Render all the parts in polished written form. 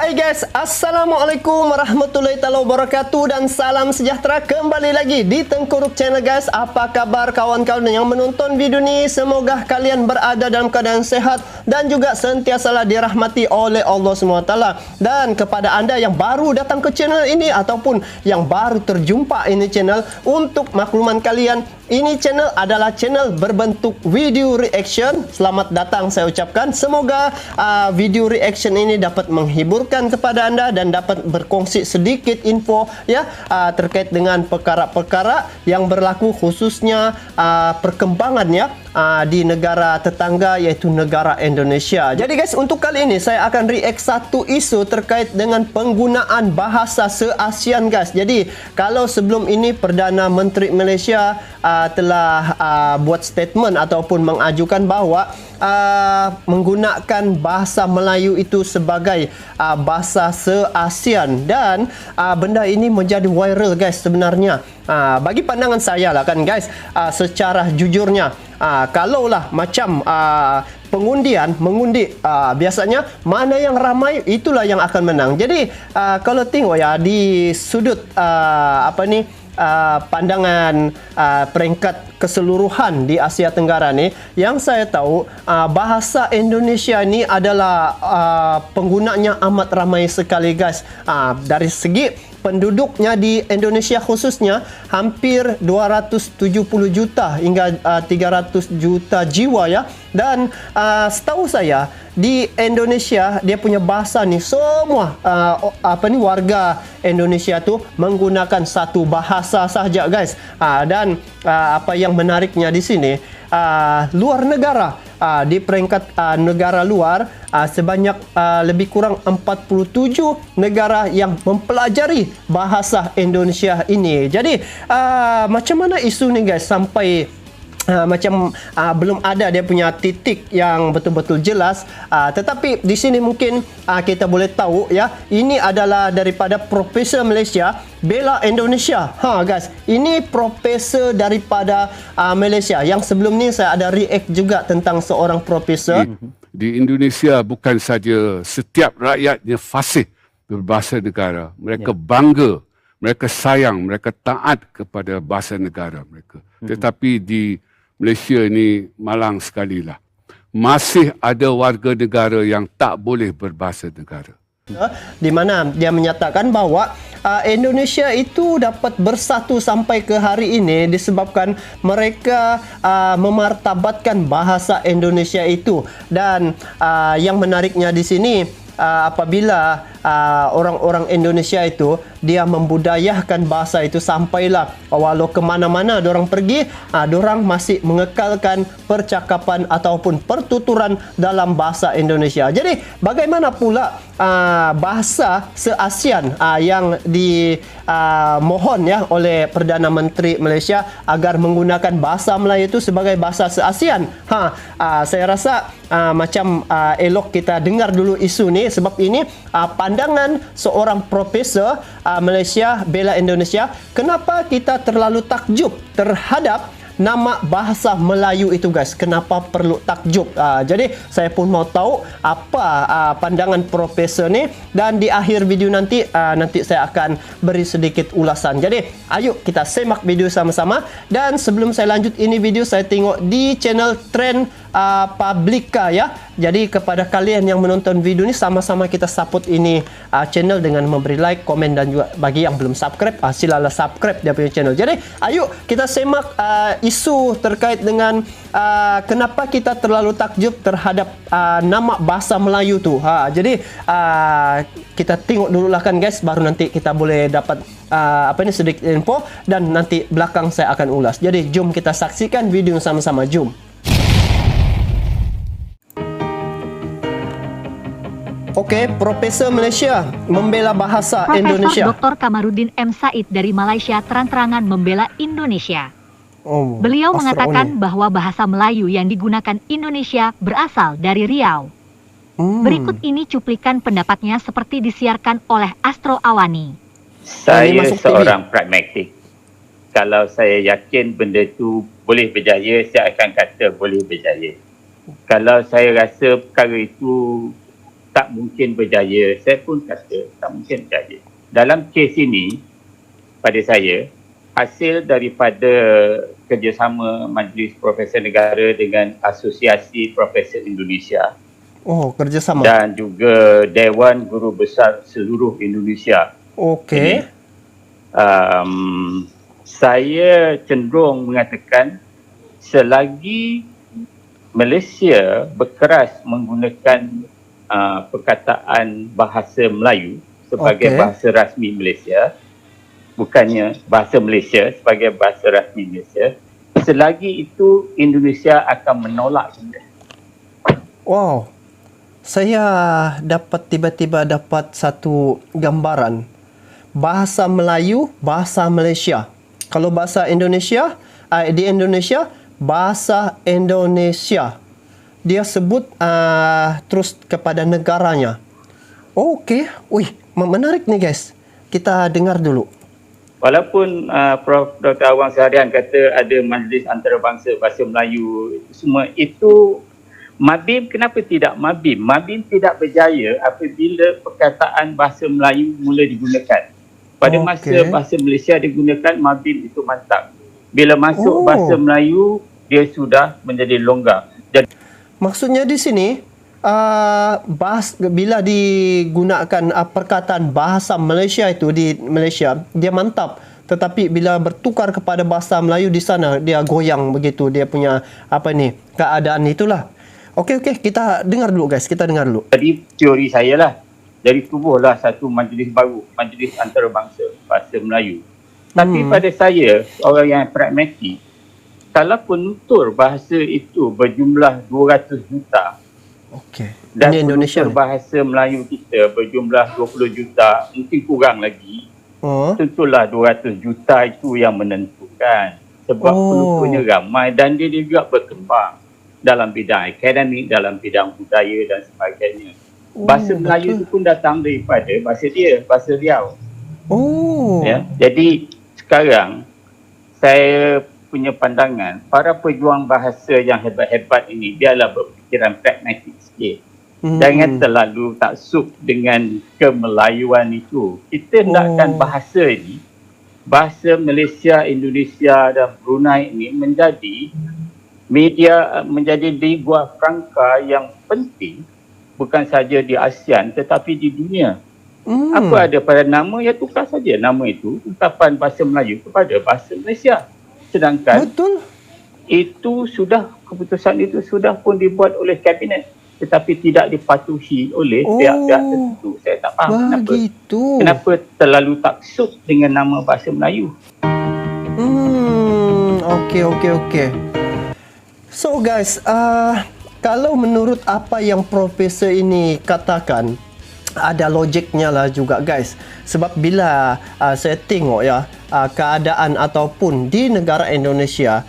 Hai guys, Assalamualaikum warahmatullahi wabarakatuh dan salam sejahtera kembali lagi di Tengku Ruk Channel guys. Apa kabar kawan-kawan yang menonton video ni? Semoga kalian berada dalam keadaan sehat dan juga sentiasalah dirahmati oleh Allah SWT. Dan kepada anda yang baru datang ke channel ini ataupun yang baru terjumpa ini channel, untuk makluman kalian, ini channel adalah channel berbentuk video reaction. Selamat datang saya ucapkan. Semoga video reaction ini dapat menghiburkan kepada anda dan dapat berkongsi sedikit info ya terkait dengan perkara-perkara yang berlaku, khususnya perkembangan ya di negara tetangga iaitu negara Indonesia. Jadi guys, untuk kali ini saya akan react satu isu terkait dengan penggunaan bahasa se-ASEAN guys. Jadi kalau sebelum ini Perdana Menteri Malaysia telah buat statement ataupun mengajukan bahawa menggunakan bahasa Melayu itu sebagai bahasa se-ASEAN, dan benda ini menjadi viral guys sebenarnya. Bagi pandangan saya lah kan guys, secara jujurnya, kalaulah macam pengundian mengundi, biasanya mana yang ramai itulah yang akan menang. Jadi kalau tengok ya di sudut pandangan peringkat keseluruhan di Asia Tenggara ni, yang saya tahu bahasa Indonesia ni adalah penggunanya amat ramai sekali guys. Dari segi penduduknya di Indonesia khususnya hampir 270 juta hingga 300 juta jiwa ya. Dan setahu saya di Indonesia dia punya bahasa ni semua warga Indonesia tu menggunakan satu bahasa sahaja guys. Dan apa yang menariknya di sini, luar negara, di peringkat negara luar, sebanyak lebih kurang 47 negara yang mempelajari bahasa Indonesia ini. Jadi macam mana isu ni guys sampai belum ada dia punya titik yang betul-betul jelas, tetapi di sini mungkin kita boleh tahu ya, ini adalah daripada Profesor Malaysia bela Indonesia. Guys, ini profesor daripada Malaysia. Yang sebelum ni saya ada react juga tentang seorang profesor di Indonesia. Bukan saja setiap rakyatnya fasih berbahasa negara, mereka bangga, mereka sayang, mereka taat kepada bahasa negara mereka. Tetapi di Malaysia ini malang sekali lah, masih ada warga negara yang tak boleh berbahasa negara. Di mana dia menyatakan bahawa Indonesia itu dapat bersatu sampai ke hari ini disebabkan mereka memartabatkan bahasa Indonesia itu. Dan yang menariknya di sini, apabila orang-orang Indonesia itu dia membudayakan bahasa itu, sampailah walau ke mana-mana dorang pergi, dorang masih mengekalkan percakapan ataupun pertuturan dalam bahasa Indonesia. Jadi bagaimana pula bahasa se-ASEAN yang dimohon ya oleh Perdana Menteri Malaysia agar menggunakan bahasa Melayu itu sebagai bahasa se-ASEAN. Saya rasa macam elok kita dengar dulu isu ni, sebab ini pandangan seorang profesor Malaysia bela Indonesia. Kenapa kita terlalu takjub terhadap nama bahasa Melayu itu guys? Kenapa perlu takjub? Jadi saya pun mau tahu apa pandangan profesor ni, dan di akhir video nanti saya akan beri sedikit ulasan. Jadi ayo kita semak video sama-sama. Dan sebelum saya lanjut ini video, saya tengok di channel Trend Publica ya. Jadi kepada kalian yang menonton video ni, sama-sama kita support ini channel dengan memberi like, komen, dan juga bagi yang belum subscribe, silalah subscribe dia punya channel. Jadi ayo kita semak isu terkait dengan kenapa kita terlalu takjub terhadap nama bahasa Melayu tu. Jadi kita tengok dulu lah kan guys, baru nanti kita boleh dapat sedikit info, dan nanti belakang saya akan ulas. Jadi jom kita saksikan video sama-sama, jom. Okey, Profesor Malaysia membela bahasa Indonesia. Profesor Dr. Kamarudin M. Said dari Malaysia terang-terangan membela Indonesia. Beliau mengatakan bahwa bahasa Melayu yang digunakan Indonesia berasal dari Riau. Berikut ini cuplikan pendapatnya seperti disiarkan oleh Astro Awani. Saya seorang pragmatik. Kalau saya yakin benda itu boleh berjaya, saya akan kata boleh berjaya. Kalau saya rasa perkara itu tak mungkin berjaya. Saya pun kata tak mungkin berjaya. Dalam kes ini, pada saya, hasil daripada kerjasama Majlis Profesor Negara dengan Asosiasi Profesor Indonesia kerjasama. Dan juga Dewan Guru Besar seluruh Indonesia. Okey. Saya cenderung mengatakan selagi Malaysia berkeras menggunakan perkataan bahasa Melayu sebagai bahasa rasmi Malaysia, bukannya bahasa Malaysia sebagai bahasa rasmi Malaysia, selagi itu Indonesia akan menolak. Wow. Saya tiba-tiba dapat satu gambaran. Bahasa Melayu, bahasa Malaysia. Kalau bahasa Indonesia, di Indonesia, bahasa Indonesia. Dia sebut terus kepada negaranya. Okey. Menarik nih guys. Kita dengar dulu. Walaupun Prof. Dr. Awang seharian kata ada majlis antarabangsa bahasa Melayu, semua itu Mabim, kenapa tidak Mabim? Mabim tidak berjaya apabila perkataan bahasa Melayu mula digunakan. Pada masa bahasa Malaysia digunakan, Mabim itu mantap. Bila masuk bahasa Melayu, dia sudah menjadi longgar. Jadi, maksudnya di sini, bila digunakan perkataan bahasa Malaysia itu di Malaysia, dia mantap. Tetapi bila bertukar kepada bahasa Melayu di sana, dia goyang begitu. Dia punya keadaan itulah. Okey, kita dengar dulu guys, kita dengar dulu. Jadi teori saya lah, jadi tubuhlah satu majlis baru, majlis antarabangsa bahasa Melayu. Tapi pada saya, orang yang pragmatik, kalau penutur bahasa itu berjumlah 200 juta, dan penutur bahasa Melayu kita berjumlah 20 juta, mungkin kurang lagi, tentulah 200 juta itu yang menentukan. Sebab penuturnya ramai dan dia juga berkembang dalam bidang akademik, dalam bidang budaya dan sebagainya. Bahasa Melayu itu pun datang daripada bahasa dia, bahasa Riau. Ya, jadi sekarang saya punya pandangan, para pejuang bahasa yang hebat-hebat ini biarlah berfikiran pragmatik sikit. Jangan terlalu taksub dengan kemelayuan itu. Kita hendakkan bahasa ini, bahasa Malaysia, Indonesia dan Brunei ini menjadi media, menjadi lingua franca yang penting bukan saja di ASEAN tetapi di dunia. Apa ada pada nama, ya tukar saja nama itu, ungkapan bahasa Melayu kepada bahasa Malaysia. Sedangkan itu sudah, keputusan itu sudah pun dibuat oleh kabinet tetapi tidak dipatuhi oleh pihak-pihak tertentu. Saya tak faham kenapa terlalu taksub dengan nama bahasa Melayu. Okey. So guys, kalau menurut apa yang profesor ini katakan, ada logiknya lah juga guys. Sebab bila saya tengok keadaan ataupun di negara Indonesia,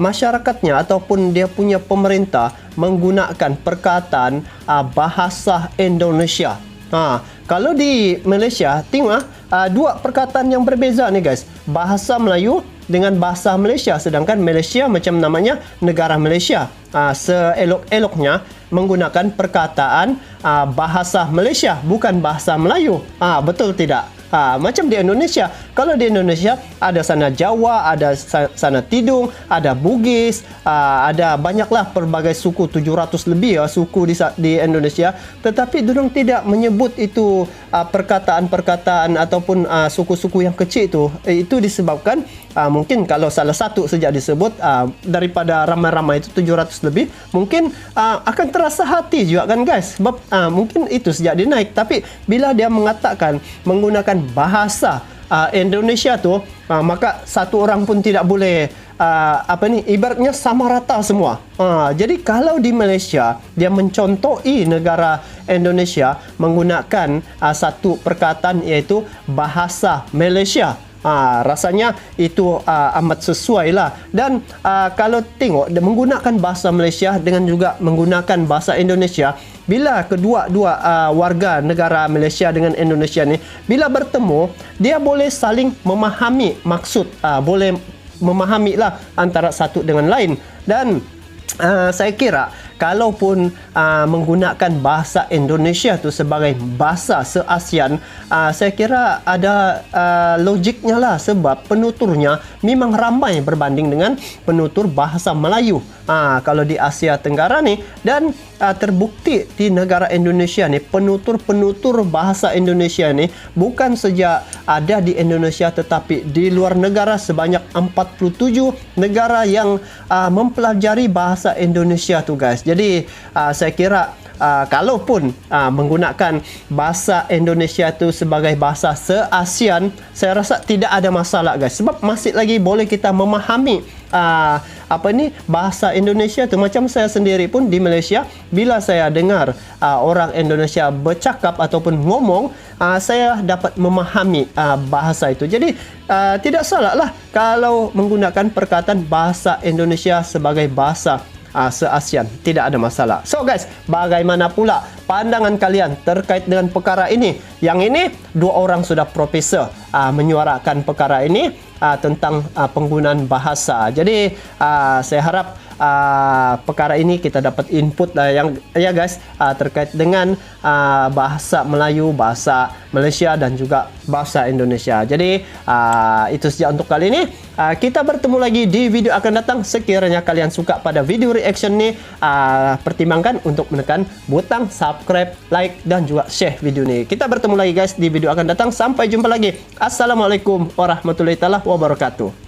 masyarakatnya ataupun dia punya pemerintah menggunakan perkataan bahasa Indonesia. Kalau di Malaysia, tengok dua perkataan yang berbeza ni guys. Bahasa Melayu dengan bahasa Malaysia, sedangkan Malaysia macam namanya negara Malaysia. Seelok-eloknya menggunakan perkataan bahasa Malaysia, bukan bahasa Melayu. Betul tidak? Macam di Indonesia. Kalau di Indonesia ada sana Jawa, ada sana Tidung, ada Bugis, ada banyaklah pelbagai suku, 700 lebih suku di Indonesia. Tetapi diorang tidak menyebut itu perkataan-perkataan ataupun suku-suku yang kecil itu disebabkan mungkin kalau salah satu sejak disebut daripada ramai-ramai itu 700 lebih, mungkin akan terasa hati juga kan guys. Sebab mungkin itu sejak dia naik. Tapi bila dia mengatakan menggunakan bahasa Indonesia tu, maka satu orang pun tidak boleh ibaratnya sama rata semua. Jadi kalau di Malaysia dia mencontohi negara Indonesia menggunakan satu perkataan iaitu bahasa Malaysia, rasanya itu amat sesuai lah. Dan kalau tengok menggunakan bahasa Malaysia dengan juga menggunakan bahasa Indonesia, bila kedua-dua warga negara Malaysia dengan Indonesia ni bila bertemu, dia boleh saling memahami maksud, boleh memahami lah antara satu dengan lain. Dan saya kira kalaupun menggunakan bahasa Indonesia tu sebagai bahasa se-ASEAN, saya kira ada logiknya lah, sebab penuturnya memang ramai berbanding dengan penutur bahasa Melayu kalau di Asia Tenggara ni. Dan terbukti di negara Indonesia ni, penutur-penutur bahasa Indonesia ni bukan saja ada di Indonesia tetapi di luar negara. Sebanyak 47 negara yang mempelajari bahasa Indonesia tu guys. Jadi saya kira kalaupun menggunakan bahasa Indonesia tu sebagai bahasa se-ASEAN, saya rasa tidak ada masalah guys, sebab masih lagi boleh kita memahami bahasa Indonesia tu. Macam saya sendiri pun di Malaysia, bila saya dengar orang Indonesia bercakap ataupun ngomong, saya dapat memahami bahasa itu. Jadi tidak salah lah kalau menggunakan perkataan bahasa Indonesia sebagai bahasa se-ASEAN, tidak ada masalah. So guys, bagaimana pula pandangan kalian terkait dengan perkara ini? Yang ini, 2 orang sudah profesor menyuarakan perkara ini tentang penggunaan bahasa. Jadi saya harap perkara ini kita dapat input yang guys terkait dengan bahasa Melayu, bahasa Malaysia dan juga bahasa Indonesia. Jadi itu saja untuk kali ini. Kita bertemu lagi di video akan datang. Sekiranya kalian suka pada video reaction ni, pertimbangkan untuk menekan butang subscribe, like dan juga share video ni. Kita bertemu lagi guys di video akan datang. Sampai jumpa lagi. Assalamualaikum warahmatullahi wabarakatuh.